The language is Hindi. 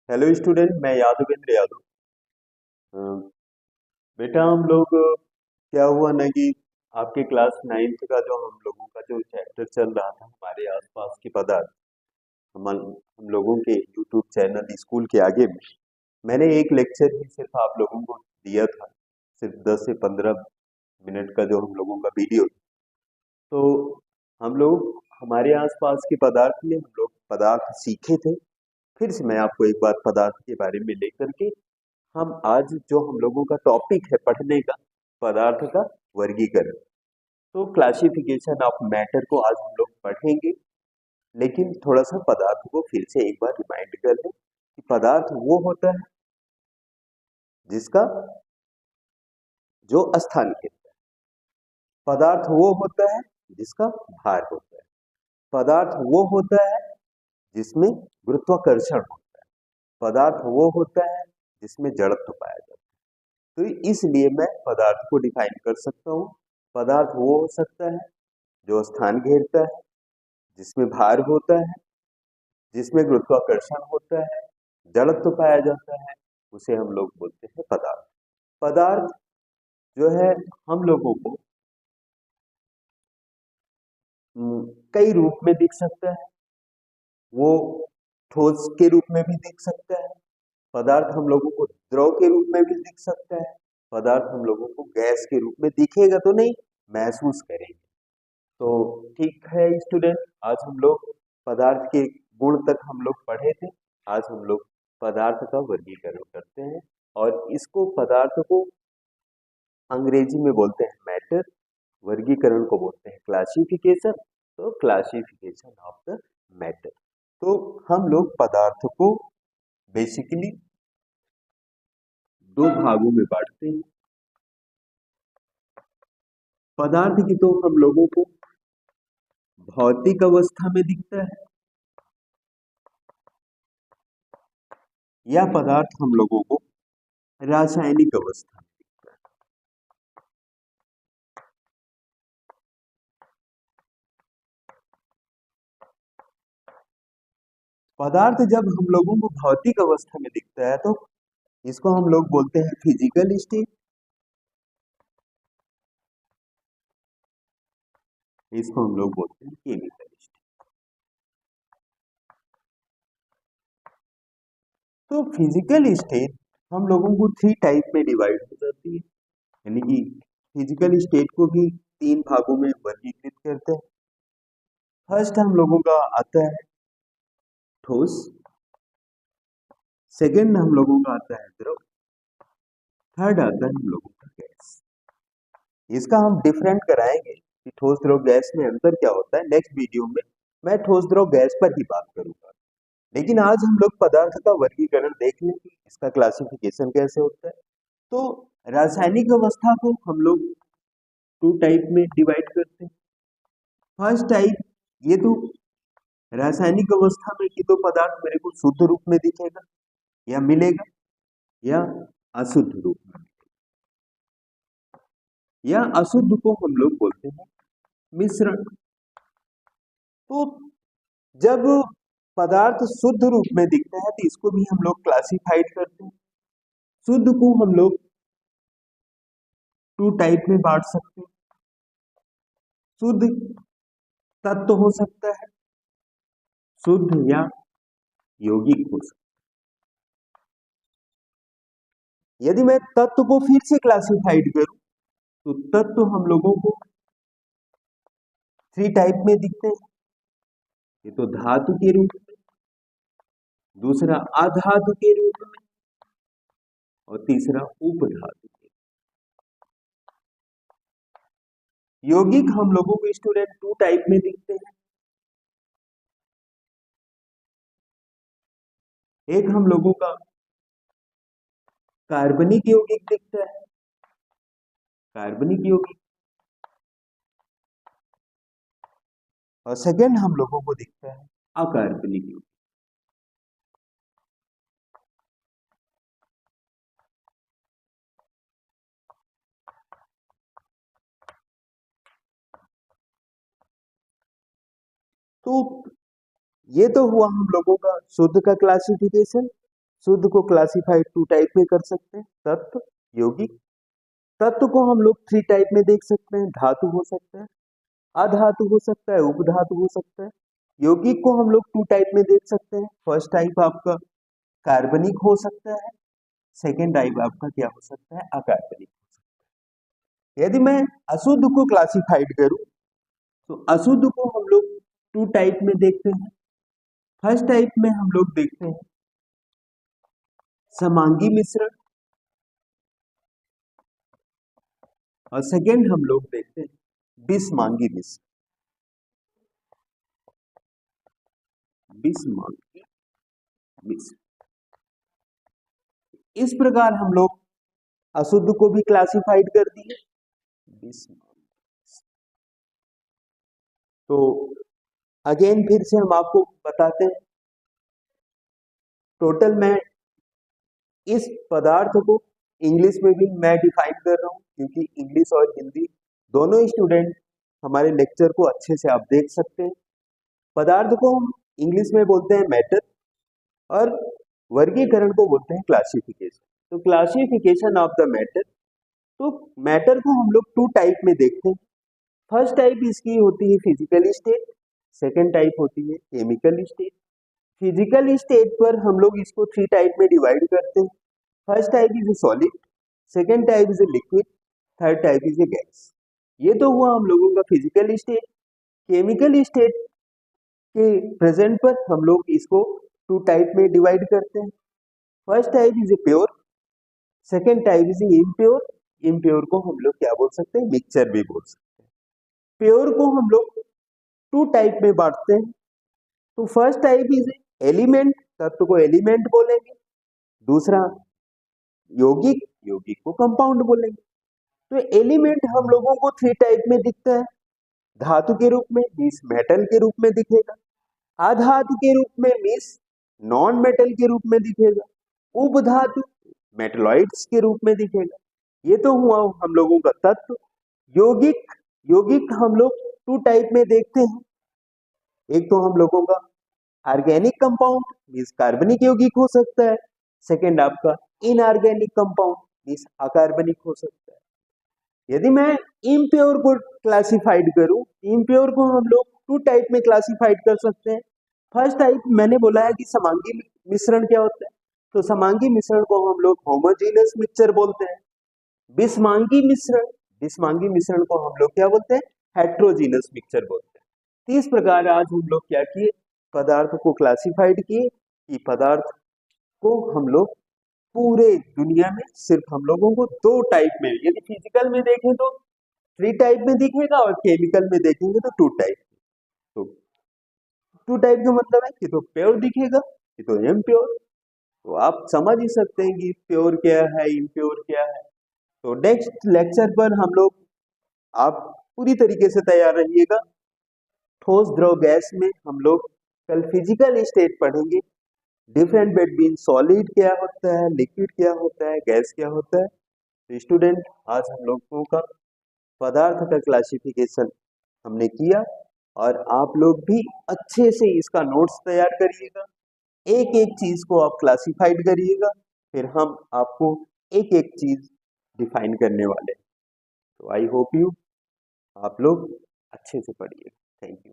हेलो स्टूडेंट, मैं यादवेंद्र यादव। अ, बेटा हम लोग क्या हुआ ना कि आपके क्लास 9th का जो हम लोगों का जो चैप्टर चल रहा था हमारे आसपास के पदार्थ, हम लोगों के यूट्यूब चैनल स्कूल के आगे में मैंने एक लेक्चर ही सिर्फ आप लोगों को दिया था। सिर्फ 10 से 15 मिनट का जो हम लोगों का वीडियो। तो हम लोग हमारे आसपास के पदार्थ में हम लोग पदार्थ सीखे थे। फिर से मैं आपको एक बार पदार्थ के बारे में लेकर के हम आज जो हम लोगों का टॉपिक है पढ़ने का, पदार्थ का वर्गीकरण। तो क्लासिफिकेशन ऑफ मैटर को आज हम लोग पढ़ेंगे। लेकिन थोड़ा सा पदार्थ को फिर से एक बार रिमाइंड कर लें कि पदार्थ वो होता है जिसका जो स्थान कहता है। पदार्थ वो होता है जिसका भार होता है। पदार्थ वो होता है जिसमें गुरुत्वाकर्षण होता है। पदार्थ वो होता है जिसमें जड़त्व पाया जाता है। तो इसलिए मैं पदार्थ को डिफाइन कर सकता हूँ। पदार्थ वो हो सकता है जो स्थान घेरता है, जिसमें भार होता है, जिसमें गुरुत्वाकर्षण होता है, जड़त्व पाया जाता है, उसे हम लोग बोलते हैं पदार्थ। पदार्थ जो है हम लोगों को कई रूप में दिख सकता है। वो ठोस के रूप में भी दिख सकता है। पदार्थ हम लोगों को द्रव के रूप में भी दिख सकता है। पदार्थ हम लोगों को गैस के रूप में दिखेगा तो नहीं, महसूस करेंगे। तो ठीक है स्टूडेंट, आज हम लोग पदार्थ के गुण तक हम लोग पढ़े थे। आज हम लोग पदार्थ का वर्गीकरण करते हैं और इसको पदार्थ को अंग्रेजी में बोलते हैं मैटर, वर्गीकरण को बोलते हैं क्लासिफिकेशन। तो क्लासिफिकेशन ऑफ द मैटर। तो हम लोग पदार्थ को बेसिकली दो भागों में बांटते हैं। पदार्थ की तो हम लोगों को भौतिक अवस्था में दिखता है, या पदार्थ हम लोगों को रासायनिक अवस्था। पदार्थ जब हम लोगों को भौतिक अवस्था में दिखता है तो इसको हम लोग बोलते हैं फिजिकल स्टेट। इसको हम लोग बोलते हैं केमिकल स्टेट। तो फिजिकल स्टेट हम लोगों को 3 टाइप में डिवाइड हो जाती है। यानी कि फिजिकल स्टेट को भी 3 भागों में वर्गीकृत करते हैं। फर्स्ट हम लोगों का आता है ठोस। सेकंड हम लोगों का आता है द्रव। थर्ड आता है हम लोगों का गैस। इसका हम डिफरेंट कराएंगे कि ठोस द्रव गैस में अंतर क्या होता है। नेक्स्ट वीडियो में मैं ठोस द्रव गैस पर ही बात करूंगा। लेकिन आज हम लोग पदार्थ का वर्गीकरण देख लें कि इसका क्लासिफिकेशन कैसे होता है। तो रासायनिक अवस्था को हम लोग 2 टाइप में डिवाइड करते हैं। फर्स्ट टाइप, ये तो रासायनिक अवस्था में कि तो पदार्थ मेरे को शुद्ध रूप में दिखेगा या मिलेगा, या अशुद्ध रूप में, या अशुद्ध को हम लोग बोलते हैं मिश्रण। तो जब पदार्थ शुद्ध रूप में दिखता है तो इसको भी हम लोग क्लासिफाइड करते हैं। शुद्ध को हम लोग 2 टाइप में बांट सकते हैं। शुद्ध तत्व हो सकता है, शुद्ध या यौगिक हो सकता है। यदि मैं तत्व को फिर से क्लासिफाइड करूं तो तत्व हम लोगों को 3 टाइप में दिखते हैं। ये तो धातु के रूप में, दूसरा अधातु के रूप में, और तीसरा उपधातु के। यौगिक हम लोगों को स्टूडेंट 2 टाइप में दिखते हैं। एक हम लोगों का कार्बनिक यौगिक दिखता है, कार्बनिक यौगिक। और सेकंड हम लोगों को दिखता है अकार्बनिक यौगिक। तो ये तो हुआ हम लोगों का शुद्ध का क्लासिफिकेशन। शुद्ध को क्लासिफाइड 2 टाइप में कर सकते हैं, तत्व, यौगिक। तत्व को हम लोग 3 टाइप में देख सकते हैं, धातु हो सकता है, अधातु हो सकता है, उपधातु हो सकता है। यौगिक को हम लोग 2 टाइप में देख सकते हैं। फर्स्ट टाइप आपका कार्बनिक हो सकता है, सेकेंड टाइप आपका क्या हो सकता है, अकार्बनिक हो सकता है। यदि मैं अशुद्ध को क्लासिफाइड करूं तो अशुद्ध को हम लोग 2 टाइप में देखते हैं। फर्स्ट टाइप में हम लोग देखते हैं समांगी मिश्रण, और सेकेंड हम लोग देखते हैं विषमांगी मिश्रण। विषमांगी मिश्रण, इस प्रकार हम लोग अशुद्ध को भी क्लासिफाइड कर दिए। तो अगेन फिर से हम आपको बताते हैं, टोटल मैं इस पदार्थ को इंग्लिश में भी मैं डिफाइन कर रहा हूं, क्योंकि इंग्लिश और हिंदी दोनों स्टूडेंट हमारे लेक्चर को अच्छे से आप देख सकते हैं। पदार्थ को हम इंग्लिश में बोलते हैं मैटर, और वर्गीकरण को बोलते हैं क्लासिफिकेशन। तो क्लासिफिकेशन ऑफ द मैटर, तो मैटर को हम लोग 2 टाइप में देखते हैं। फर्स्ट टाइप इसकी होती है फिजिकल स्टेट, सेकेंड टाइप होती है केमिकल स्टेट। फिजिकल स्टेट पर हम लोग इसको 3 टाइप में डिवाइड करते हैं। First type is a solid, second type is a liquid, third type is a gas. ये तो हुआ हम लोगों का फिजिकल स्टेट। केमिकल स्टेट के प्रेजेंट पर हम लोग इसको 2 टाइप में डिवाइड करते हैं। First type is a pure, second type is a impure. Impure को हम लोग क्या बोल सकते हैं, मिक्सचर भी बोल सकते हैं। प्योर को हम लोग 2 टाइप में बांटते हैं। तो फर्स्ट टाइप इज एलिमेंट, तत्व को एलिमेंट बोलेंगे। दूसरा यौगिक, यौगिक को कंपाउंड बोलेंगे। तो एलिमेंट हम लोगों को 3 टाइप में दिखता है, धातु के रूप में मीन्स मेटल के रूप में दिखेगा, अधातु के रूप में मीन्स नॉन मेटल के रूप में दिखेगा, उपधातु मेटलॉइड्स के रूप में दिखेगा। ये तो हुआ हम लोगों का तत्व। यौगिक, यौगिक हम लोग 2 टाइप में देखते हैं। एक तो हम लोगों का ऑर्गेनिक कंपाउंड मीन्स कार्बनिक यौगिक हो सकता है, सेकेंड आपका इनऑर्गेनिक कंपाउंड मीन्स अकार्बनिक हो सकता है। यदि मैं इम्प्योर को क्लासिफाइड करूं, इम्प्योर को हम लोग 2 टाइप में क्लासिफाइड कर सकते हैं। फर्स्ट टाइप मैंने बोला है कि समांगी मिश्रण क्या होता है, तो समांगी मिश्रण को हम लोग होमोजेनियस मिक्सचर बोलते हैं। विषमांगी मिश्रण, विषमांगी मिश्रण को हम लोग क्या बोलते हैं, हेट्रोजीनस मिक्सचर बोलते हैं। तो इस प्रकार आज हम लोग क्या किए, पदार्थ को क्लासिफाइड किए कि पदार्थ को हम लोग पूरे दुनिया में सिर्फ हम लोगों को 2 टाइप में, यदि फिजिकल में देखें तो 3 टाइप में दिखेगा, और केमिकल में देखेंगे तो 2 टाइप। तो 2 टाइप का मतलब है कि तो प्योर दिखेगा, कि तो इम्प्योर। तो आप समझ ही सकते हैं कि प्योर क्या है, इम्प्योर क्या है। तो नेक्स्ट लेक्चर पर हम लोग, आप पूरी तरीके से तैयार रहिएगा। ठोस द्रव गैस में हम लोग कल फिजिकल स्टेट पढ़ेंगे, डिफरेंट बिटवीन सॉलिड क्या होता है, लिक्विड क्या होता है, गैस क्या होता है। तो स्टूडेंट, आज हम लोगों का पदार्थ का क्लासिफिकेशन हमने किया, और आप लोग भी अच्छे से इसका नोट्स तैयार करिएगा। एक एक चीज को आप क्लासिफाइड करिएगा, फिर हम आपको एक एक चीज डिफाइन करने वाले हैं। तो आई होप यू आप लोग अच्छे से पढ़िए। Thank you.